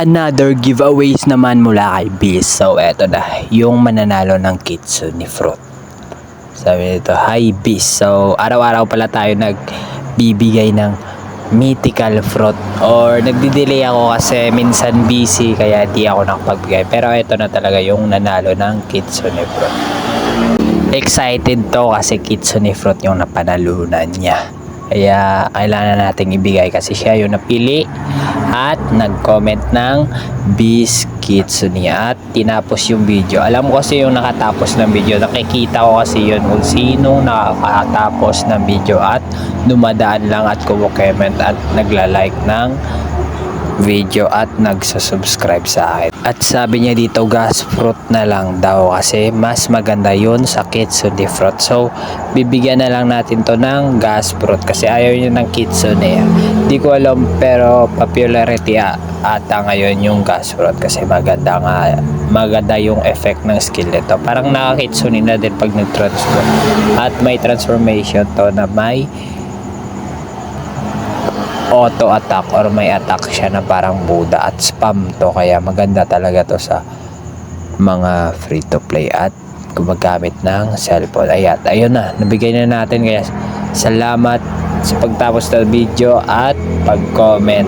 another giveaways naman mula kay Biz. So eto na, yung mananalo ng Kitsune Fruit. Sabi nito, hi Biz. So araw-araw pala tayo nagbibigay ng mythical fruit, or nagdi-delay ako kasi minsan busy kaya di ako nakapagbigay. Pero eto na talaga yung nanalo ng Kitsune Fruit. Excited to kasi Kitsune Fruit yung napanalunan niya. Kaya kailangan nating ibigay kasi siya yung napili at nag-comment ng Biz Kitsune at tinapos yung video. Alam ko kasi yung nakatapos ng video, nakikita ko kasi yun kung sino nakatapos ng video at dumadaan lang at kumo-comment at nagla-like ng video at nagsusubscribe sa akin. At sabi niya dito, gas fruit na lang daw kasi mas maganda yun sa Kitsune Fruit. So bibigyan na lang natin to ng gas fruit kasi ayaw niya ng Kitsune. Di ko alam, pero popularity ata ngayon yung gas fruit kasi maganda yung effect ng skill nito. Parang nakakitsune na din pag nag-transform. At may transformation to na may auto attack or may attack siya na parang Buddha at spam to, kaya maganda talaga to sa mga free to play at gumagamit ng cellphone. Ayun na, nabigay na natin, kaya salamat sa pagtapos ng video at pag-comment.